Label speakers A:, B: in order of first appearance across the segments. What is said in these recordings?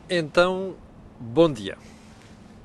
A: Então, bom dia.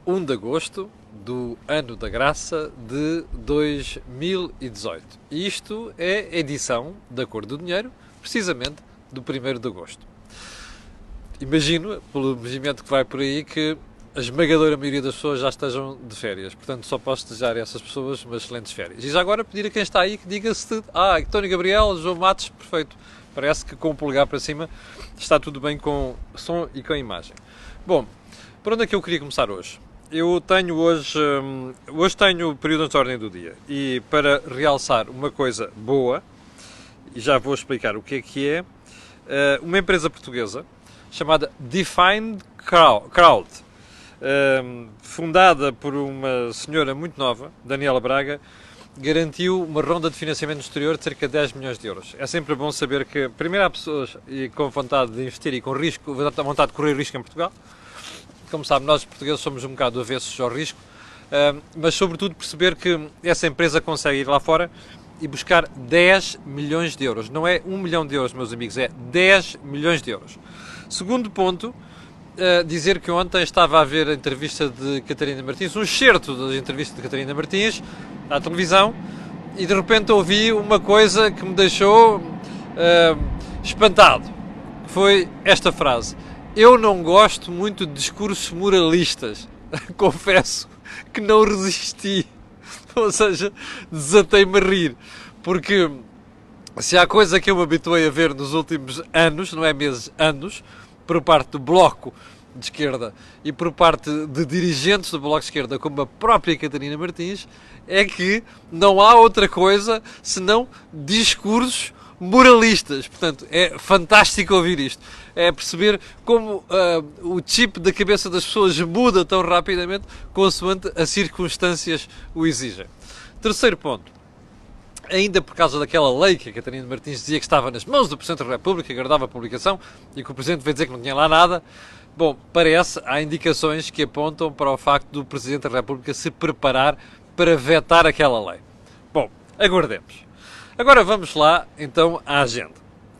A: 1 de agosto do ano da graça de 2018. E isto é a edição da Cor do Dinheiro, precisamente do 1º de agosto. Imagino, pelo movimento que vai por aí, que a esmagadora maioria das pessoas já estejam de férias. Portanto, só posso desejar a essas pessoas umas excelentes férias. E já agora pedir a quem está aí que diga-se António Gabriel, João Matos, perfeito. Parece que com o polegar para cima está tudo bem com som e com imagem. Bom, por onde é que eu queria começar hoje? Eu tenho hoje tenho períodos de ordem do dia e para realçar uma coisa boa, e já vou explicar o que é, uma empresa portuguesa chamada Defined Crowd, fundada por uma senhora muito nova, Daniela Braga, garantiu uma ronda de financiamento no exterior de cerca de 10 milhões de euros. É sempre bom saber que, primeiro, há pessoas com vontade de investir e com risco, vontade de correr risco em Portugal. Como sabe, nós portugueses somos um bocado avessos ao risco, mas sobretudo perceber que essa empresa consegue ir lá fora e buscar 10 milhões de euros. Não é 1 milhão de euros, meus amigos, é 10 milhões de euros. Segundo ponto, dizer que ontem estava a ver a entrevista de Catarina Martins, um excerto da entrevista de Catarina Martins à televisão, e de repente ouvi uma coisa que me deixou espantado, que foi esta frase: eu não gosto muito de discursos moralistas. Confesso que não resisti, ou seja, desatei-me a rir, porque se há coisa que eu me habituei a ver nos últimos anos, não é meses, anos, por parte do Bloco de Esquerda e por parte de dirigentes do Bloco de Esquerda, como a própria Catarina Martins, é que não há outra coisa senão discursos moralistas. Portanto, é fantástico ouvir isto. É perceber como o chip da cabeça das pessoas muda tão rapidamente consoante as circunstâncias o exigem. Terceiro ponto. Ainda por causa daquela lei que a Catarina Martins dizia que estava nas mãos do Presidente da República, que aguardava a publicação, e que o Presidente veio dizer que não tinha lá nada, bom, há indicações que apontam para o facto do Presidente da República se preparar para vetar aquela lei. Bom, aguardemos. Agora vamos lá, então, à agenda.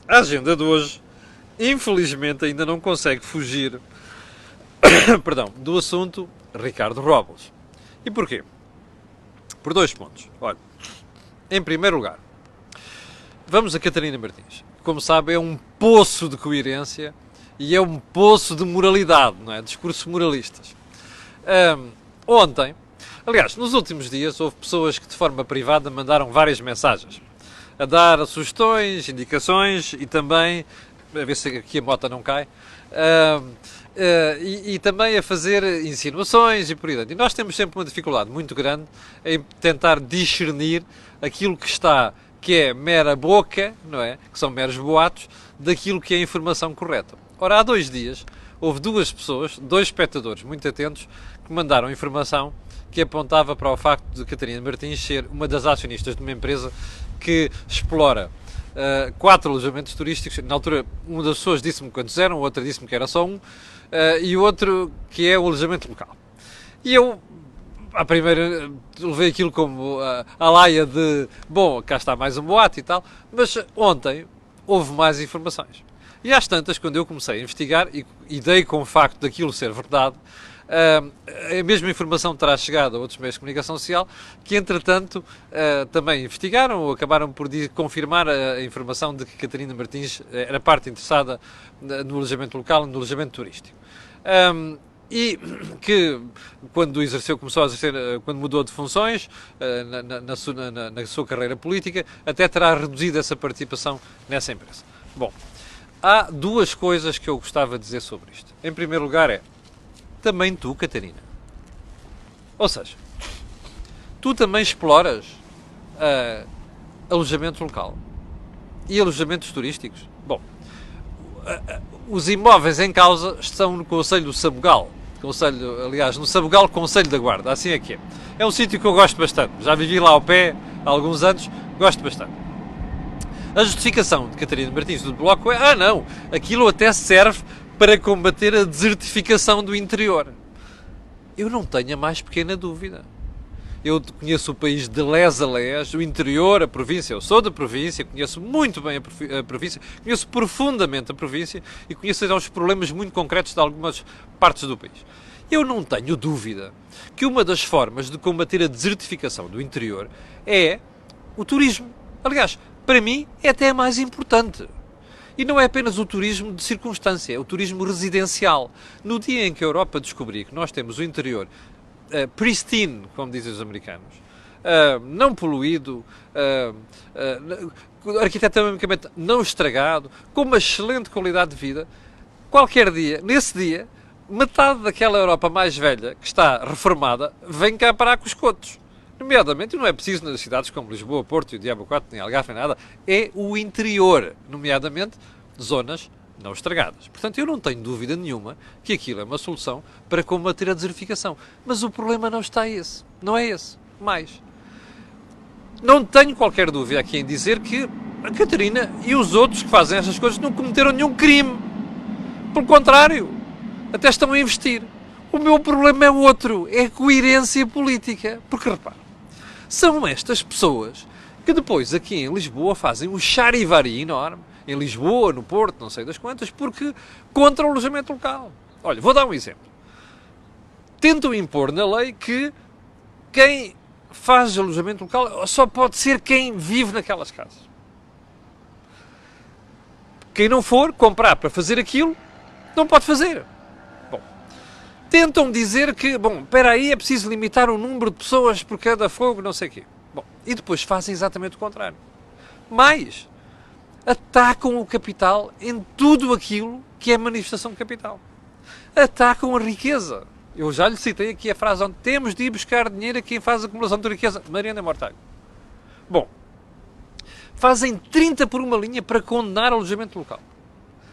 A: A agenda de hoje, infelizmente, ainda não consegue fugir perdão, do assunto Ricardo Robles. E porquê? Por 2 pontos. Olha, em primeiro lugar, vamos a Catarina Martins. Como sabe, é um poço de coerência e é um poço de moralidade, não é? Discursos moralistas. Ontem, aliás, nos últimos dias, houve pessoas que de forma privada mandaram várias mensagens a dar sugestões, indicações e também, a ver se aqui a moto não cai, e também a fazer insinuações e por aí dentro. E nós temos sempre uma dificuldade muito grande em tentar discernir aquilo que é mera boca, não é? Que são meros boatos, daquilo que é a informação correta. Ora, há 2 dias, houve 2 pessoas, 2 espectadores muito atentos, que mandaram informação que apontava para o facto de Catarina Martins ser uma das acionistas de uma empresa que explora 4 alojamentos turísticos. Na altura, uma das pessoas disse-me quantos eram, a outra disse-me que era só um, e o outro que é o alojamento local. E eu, à primeira, levei aquilo como a laia de, bom, cá está mais um boato e tal, mas ontem houve mais informações. E às tantas, quando eu comecei a investigar e dei com o facto daquilo ser verdade, a mesma informação terá chegado a outros meios de comunicação social que, entretanto, também investigaram ou acabaram por confirmar a informação de que Catarina Martins era parte interessada no alojamento local e no alojamento turístico. E que, quando começou a exercer, quando mudou de funções na sua carreira política, até terá reduzido essa participação nessa empresa. Bom, há 2 coisas que eu gostava de dizer sobre isto. Em primeiro lugar também tu, Catarina. Ou seja, tu também exploras alojamento local e alojamentos turísticos. Bom, os imóveis em causa estão no Conselho do Sabugal. Aliás, no Sabugal Conselho da Guarda, assim é que é. É um sítio que eu gosto bastante. Já vivi lá ao pé há alguns anos, gosto bastante. A justificação de Catarina Martins do Bloco é, não, aquilo até serve para combater a desertificação do interior. Eu não tenho a mais pequena dúvida. Eu conheço o país de les a les, o interior, a província. Eu sou da província, conheço muito bem a província, conheço profundamente a província e conheço os problemas muito concretos de algumas partes do país. Eu não tenho dúvida que uma das formas de combater a desertificação do interior é o turismo. Aliás, para mim é até mais importante. E não é apenas o turismo de circunstância, é o turismo residencial. No dia em que a Europa descobrir que nós temos o interior pristine, como dizem os americanos, não poluído, arquitetonicamente não estragado, com uma excelente qualidade de vida, qualquer dia, nesse dia, metade daquela Europa mais velha, que está reformada, vem cá parar com os cotos. Nomeadamente, não é preciso nas cidades como Lisboa, Porto, e o Diabo 4, nem Algarve, nem nada, é o interior, nomeadamente zonas não estragadas. Portanto, eu não tenho dúvida nenhuma que aquilo é uma solução para combater a desertificação. Mas o problema não está esse. Não é esse. Mais. Não tenho qualquer dúvida aqui em dizer que a Catarina e os outros que fazem estas coisas não cometeram nenhum crime. Pelo contrário, até estão a investir. O meu problema é outro. É a coerência política. Porque, repara, são estas pessoas que depois aqui em Lisboa fazem um charivari enorme, em Lisboa, no Porto, não sei das quantas, porque contra o alojamento local. Olha, vou dar um exemplo. Tentam impor na lei que quem faz alojamento local só pode ser quem vive naquelas casas. Quem não for comprar para fazer aquilo, não pode fazer. Bom, tentam dizer que, espera aí, é preciso limitar o número de pessoas por cada fogo, não sei o quê. Bom, e depois fazem exatamente o contrário. Mais, atacam o capital em tudo aquilo que é manifestação de capital. Atacam a riqueza. Eu já lhe citei aqui a frase onde temos de ir buscar dinheiro a quem faz a acumulação de riqueza. Mariana Mortágua. Bom, fazem 30 por uma linha para condenar o alojamento local.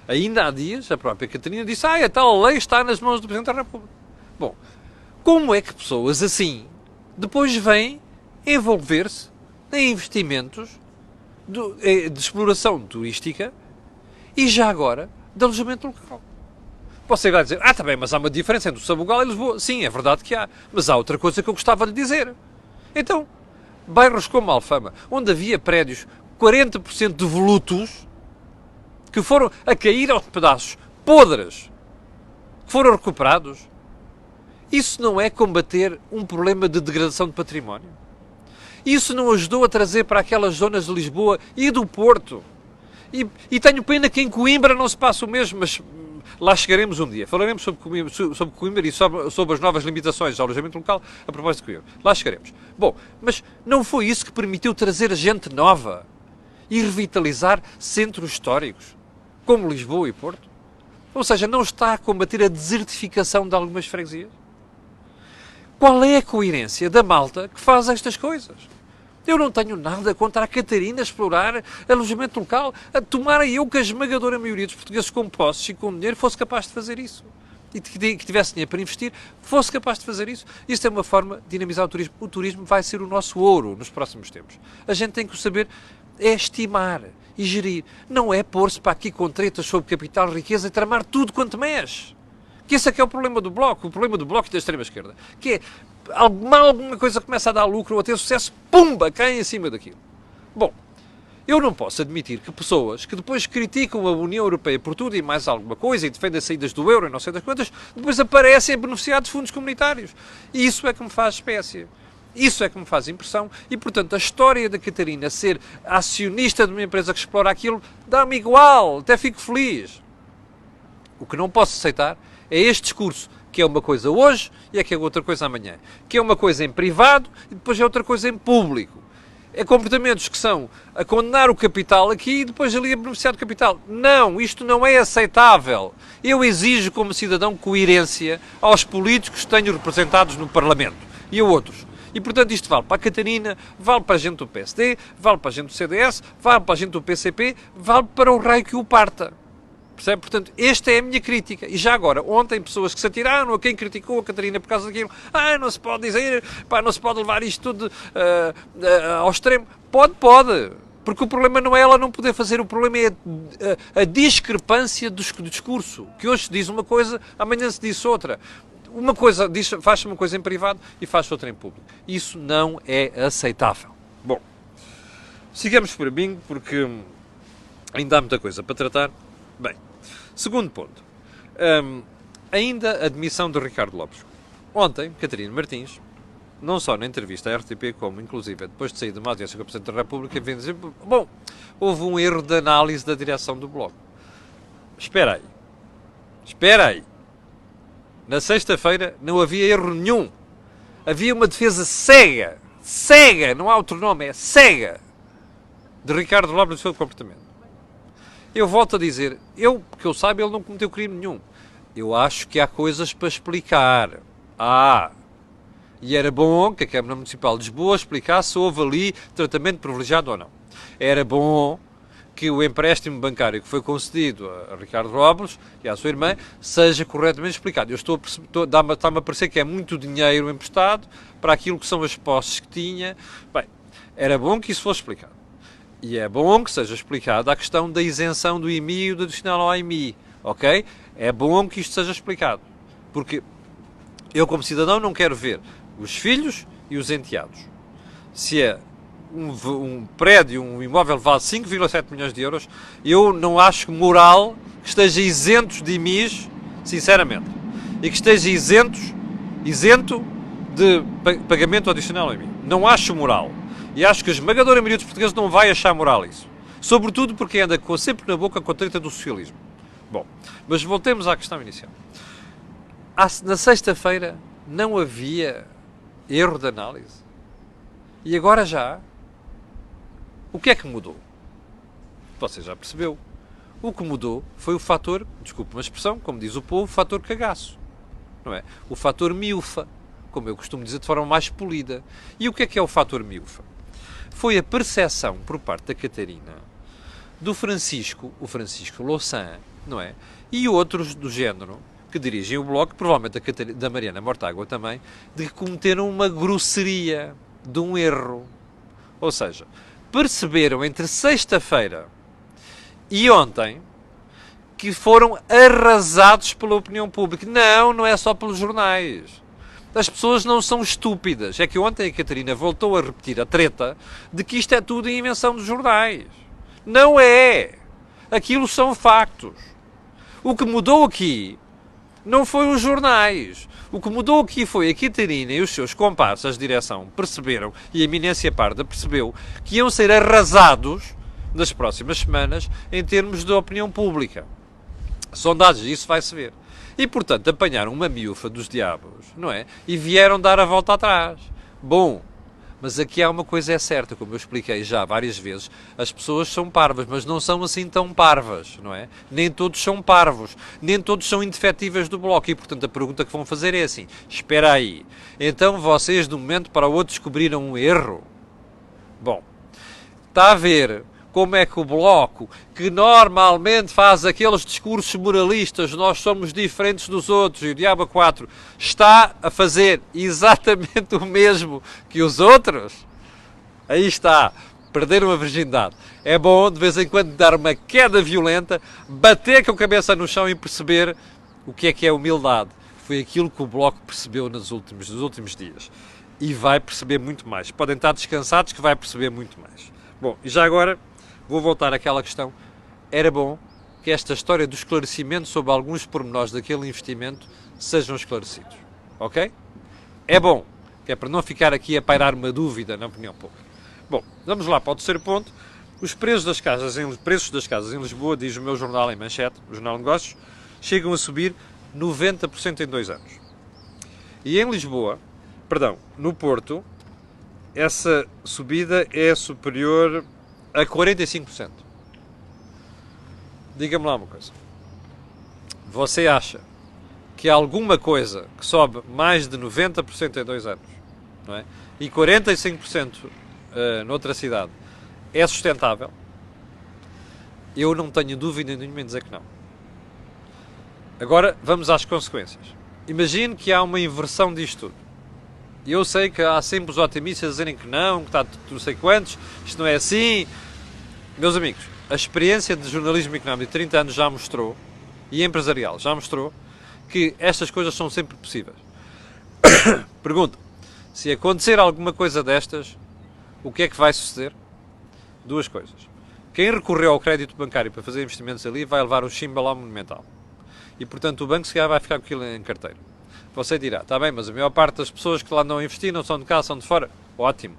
A: Ainda há dias, a própria Catarina disse, a tal lei está nas mãos do Presidente da República. Bom, como é que pessoas assim depois vêm envolver-se em investimentos de exploração turística e já agora de alojamento local? Você vai dizer, está bem, mas há uma diferença entre o Sabugal e Lisboa. Sim, é verdade que há, mas há outra coisa que eu gostava de dizer. Então, bairros como Alfama, onde havia prédios 40% devolutos, que foram a cair aos pedaços, podres, que foram recuperados, isso não é combater um problema de degradação de património? Isso não ajudou a trazer para aquelas zonas de Lisboa e do Porto? E tenho pena que em Coimbra não se passe o mesmo, mas lá chegaremos um dia. Falaremos sobre Coimbra e sobre as novas limitações ao alojamento local a propósito de Coimbra. Lá chegaremos. Bom, mas não foi isso que permitiu trazer gente nova e revitalizar centros históricos, como Lisboa e Porto? Ou seja, não está a combater a desertificação de algumas freguesias? Qual é a coerência da malta que faz estas coisas? Eu não tenho nada contra a Catarina explorar alojamento local. Tomara eu que a esmagadora maioria dos portugueses com posses e com dinheiro fosse capaz de fazer isso. E que tivesse dinheiro para investir, fosse capaz de fazer isso. Isso é uma forma de dinamizar o turismo. O turismo vai ser o nosso ouro nos próximos tempos. A gente tem que o saber estimar e gerir. Não é pôr-se para aqui com tretas sobre capital, riqueza e tramar tudo quanto mexe. Que esse é que é o problema do Bloco. O problema do Bloco e da extrema-esquerda. Que é, alguma coisa começa a dar lucro ou a ter sucesso, pumba, cai em cima daquilo. Bom, eu não posso admitir que pessoas que depois criticam a União Europeia por tudo e mais alguma coisa e defendem as saídas do euro e não sei das quantas, depois aparecem a beneficiar dos fundos comunitários. E isso é que me faz espécie. Isso é que me faz impressão e, portanto, a história da Catarina ser acionista de uma empresa que explora aquilo dá-me igual, até fico feliz. O que não posso aceitar é este discurso, que é uma coisa hoje e é que é outra coisa amanhã. Que é uma coisa em privado e depois é outra coisa em público. É comportamentos que são a condenar o capital aqui e depois ali a beneficiar do capital. Não, isto não é aceitável. Eu exijo como cidadão coerência aos políticos que tenho representados no Parlamento e a outros. E, portanto, isto vale para a Catarina, vale para a gente do PSD, vale para a gente do CDS, vale para a gente do PCP, vale para o raio que o parta. Percebe? Portanto, esta é a minha crítica. E já agora, ontem, pessoas que se atiraram a quem criticou a Catarina por causa daquilo. Não se pode dizer, não se pode levar isto tudo ao extremo. Pode. Porque o problema não é ela não poder fazer, o problema é a discrepância do discurso. Que hoje se diz uma coisa, amanhã se diz outra. uma coisa, faz uma coisa em privado e faz outra em público. Isso não é aceitável. Bom, sigamos por mim, porque ainda há muita coisa para tratar. Bem, segundo ponto. Ainda a admissão de Ricardo Lopes. Ontem, Catarina Martins, não só na entrevista à RTP, como inclusive depois de sair de uma audiência com o Presidente da República, vem dizer, bom, houve um erro de análise da direção do Bloco. Espera aí. Na sexta-feira não havia erro nenhum. Havia uma defesa cega, não há outro nome, é cega, de Ricardo Lopes no seu comportamento. Eu volto a dizer, que eu saiba, ele não cometeu crime nenhum. Eu acho que há coisas para explicar. E era bom que a Câmara Municipal de Lisboa explicasse se houve ali tratamento privilegiado ou não. Era bom que o empréstimo bancário que foi concedido a Ricardo Robles e à sua irmã seja corretamente explicado. Está-me a parecer que é muito dinheiro emprestado para aquilo que são as posses que tinha. Bem, era bom que isso fosse explicado. E é bom que seja explicada a questão da isenção do IMI e do adicional ao IMI. Ok? É bom que isto seja explicado. Porque eu, como cidadão, não quero ver os filhos e os enteados. Se é um prédio, um imóvel vale 5,7 milhões de euros, eu não acho moral que esteja isento de IMIs, sinceramente. E que esteja isento de pagamento adicional ao IMI. Não acho moral. E acho que a esmagadora maioria dos portugueses não vai achar moral isso. Sobretudo porque anda sempre na boca com a treta do socialismo. Bom, mas voltemos à questão inicial. Na sexta-feira não havia erro de análise. E agora já. O que é que mudou? Você já percebeu. O que mudou foi o fator, desculpe uma expressão, como diz o povo, o fator cagaço. Não é? O fator miúfa, como eu costumo dizer de forma mais polida. E o que é o fator miúfa? Foi a percepção por parte da Catarina do Francisco, o Francisco Louçã, não é? E outros do género que dirigem o Bloco, provavelmente da Mariana Mortágua também, de que cometeram uma grosseria, de um erro. Ou seja, perceberam entre sexta-feira e ontem que foram arrasados pela opinião pública. Não é só pelos jornais. As pessoas não são estúpidas. É que ontem a Catarina voltou a repetir a treta de que isto é tudo invenção dos jornais. Não é. Aquilo são factos. O que mudou aqui não foi os jornais. O que mudou aqui foi a Catarina e os seus comparsas de direção perceberam, e a eminência parda percebeu, que iam ser arrasados nas próximas semanas em termos de opinião pública. Sondagens, isso vai-se ver. E, portanto, apanharam uma miúfa dos diabos, não é? E vieram dar a volta atrás. Bom, mas aqui há uma coisa é certa, como eu expliquei já várias vezes, as pessoas são parvas, mas não são assim tão parvas, não é? Nem todos são parvos, nem todos são indefetíveis do Bloco, e, portanto, a pergunta que vão fazer é assim, espera aí, então vocês de um momento para o outro descobriram um erro? Bom, está a ver como é que o Bloco, que normalmente faz aqueles discursos moralistas, nós somos diferentes dos outros, e o Diabo 4, está a fazer exatamente o mesmo que os outros? Aí está, perderam a virgindade. É bom, de vez em quando, dar uma queda violenta, bater com a cabeça no chão e perceber o que é humildade. Foi aquilo que o Bloco percebeu nos últimos dias. E vai perceber muito mais. Podem estar descansados que vai perceber muito mais. Bom, e já agora vou voltar àquela questão. Era bom que esta história do esclarecimento sobre alguns pormenores daquele investimento sejam esclarecidos. Ok? É bom, que é para não ficar aqui a pairar uma dúvida na opinião pública. Bom, vamos lá para o terceiro ponto. Os preços das casas em Lisboa, diz o meu jornal em manchete, o Jornal de Negócios, chegam a subir 90% em 2 anos. E em Lisboa, no Porto, essa subida é superior a 45%. Diga-me lá uma coisa. Você acha que alguma coisa que sobe mais de 90% em 2 anos, não é? E 45% noutra cidade é sustentável? Eu não tenho dúvida nenhuma em dizer que não. Agora vamos às consequências. Imagine que há uma inversão disto tudo. E eu sei que há sempre os otimistas a dizerem que não está não sei quantos, isto não é assim. Meus amigos, a experiência de jornalismo económico de 30 anos já mostrou, e empresarial já mostrou, que estas coisas são sempre possíveis. Pergunta, se acontecer alguma coisa destas, o que é que vai suceder? Duas coisas. Quem recorreu ao crédito bancário para fazer investimentos ali vai levar um chimbalão monumental. E, portanto, o banco se calhar vai ficar com aquilo em carteira. Você dirá, está bem, mas a maior parte das pessoas que lá andam a investir não são de cá, são de fora. Ótimo.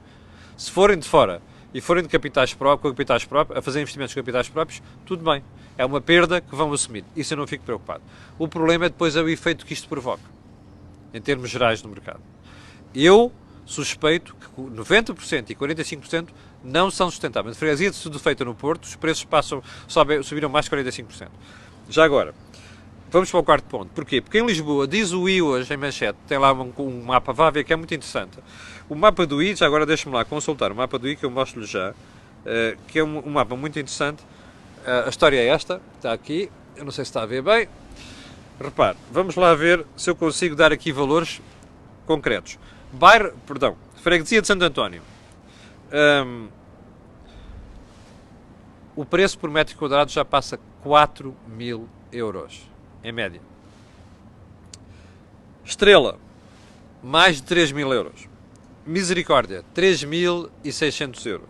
A: Se forem de fora e forem de capitais próprios, com capitais próprios, a fazer investimentos com capitais próprios, tudo bem. É uma perda que vão assumir. Isso eu não fico preocupado. O problema é depois o efeito que isto provoca, em termos gerais no mercado. Eu suspeito que 90% e 45% não são sustentáveis. A freguesia de tudo feita no Porto, os preços subiram mais de 45%. Já agora, vamos para o quarto ponto. Porquê? Porque em Lisboa, diz o I hoje, em manchete, tem lá um mapa, vá ver, que é muito interessante. O mapa do I, já agora deixe-me lá consultar o mapa do I, que eu mostro-lhe já, que é um mapa muito interessante. A história é esta, está aqui, eu não sei se está a ver bem. Repare, vamos lá ver se eu consigo dar aqui valores concretos. Freguesia de Santo António. O preço por metro quadrado já passa 4.000 euros, em média. Estrela, mais de 3.000 euros. Misericórdia, 3.600 euros.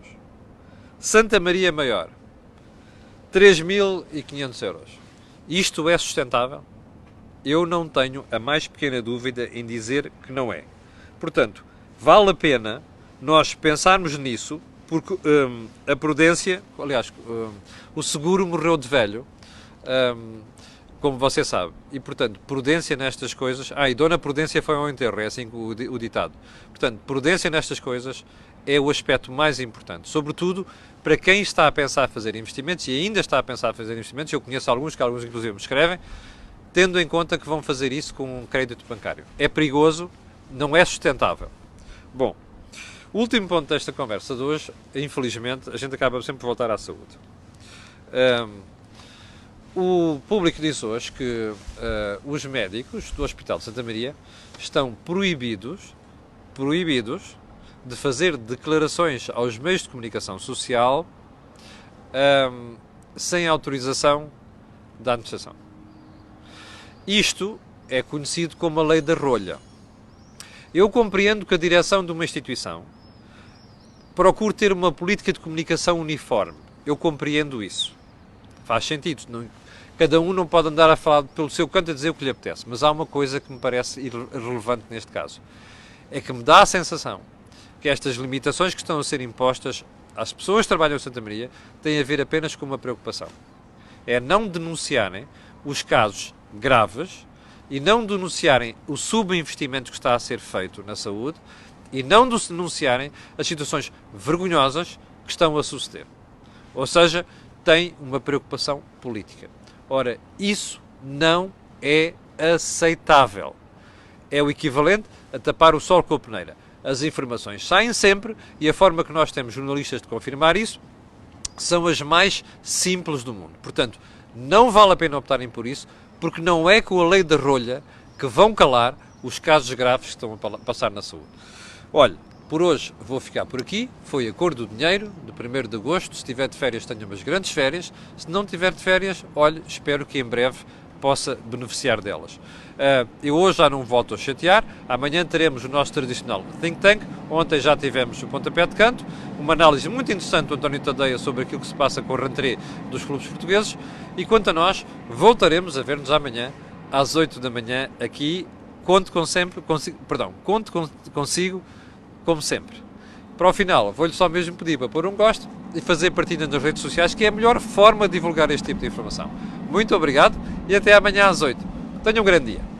A: Santa Maria Maior, 3.500 euros. Isto é sustentável? Eu não tenho a mais pequena dúvida em dizer que não é. Portanto, vale a pena nós pensarmos nisso, porque a prudência, aliás, o seguro morreu de velho, como você sabe, e portanto, prudência nestas coisas. E Dona Prudência foi ao enterro, é assim o ditado. Portanto, prudência nestas coisas é o aspecto mais importante, sobretudo para quem está a pensar a fazer investimentos e ainda está a pensar a fazer investimentos. Eu conheço alguns inclusive me escrevem, tendo em conta que vão fazer isso com um crédito bancário. É perigoso, não é sustentável. Bom, o último ponto desta conversa de hoje, infelizmente, a gente acaba sempre por voltar à saúde. O público diz hoje que os médicos do Hospital de Santa Maria estão proibidos de fazer declarações aos meios de comunicação social sem autorização da administração. Isto é conhecido como a lei da rolha. Eu compreendo que a direção de uma instituição procure ter uma política de comunicação uniforme. Eu compreendo isso. Faz sentido. Cada um não pode andar a falar pelo seu canto a dizer o que lhe apetece. Mas há uma coisa que me parece irrelevante neste caso. É que me dá a sensação que estas limitações que estão a ser impostas às pessoas que trabalham em Santa Maria têm a ver apenas com uma preocupação. É não denunciarem os casos graves e não denunciarem o subinvestimento que está a ser feito na saúde e não denunciarem as situações vergonhosas que estão a suceder. Ou seja, tem uma preocupação política. Ora, isso não é aceitável. É o equivalente a tapar o sol com a peneira. As informações saem sempre e a forma que nós temos jornalistas de confirmar isso são as mais simples do mundo. Portanto, não vale a pena optarem por isso, porque não é com a lei da rolha que vão calar os casos graves que estão a passar na saúde. Olha, por hoje vou ficar por aqui. Foi a cor do dinheiro, de 1º de agosto. Se tiver de férias, tenha umas grandes férias. Se não tiver de férias, olhe, espero que em breve possa beneficiar delas. Eu hoje já não volto a chatear. Amanhã teremos o nosso tradicional Think Tank. Ontem já tivemos o pontapé de canto, uma análise muito interessante do António Tadeia sobre aquilo que se passa com o rentrée dos clubes portugueses. E quanto a nós, voltaremos a ver-nos amanhã às 8 da manhã aqui. Conto consigo como sempre. Para o final, vou-lhe só mesmo pedir para pôr um gosto e fazer partilha nas redes sociais, que é a melhor forma de divulgar este tipo de informação. Muito obrigado e até amanhã às 8. Tenha um grande dia.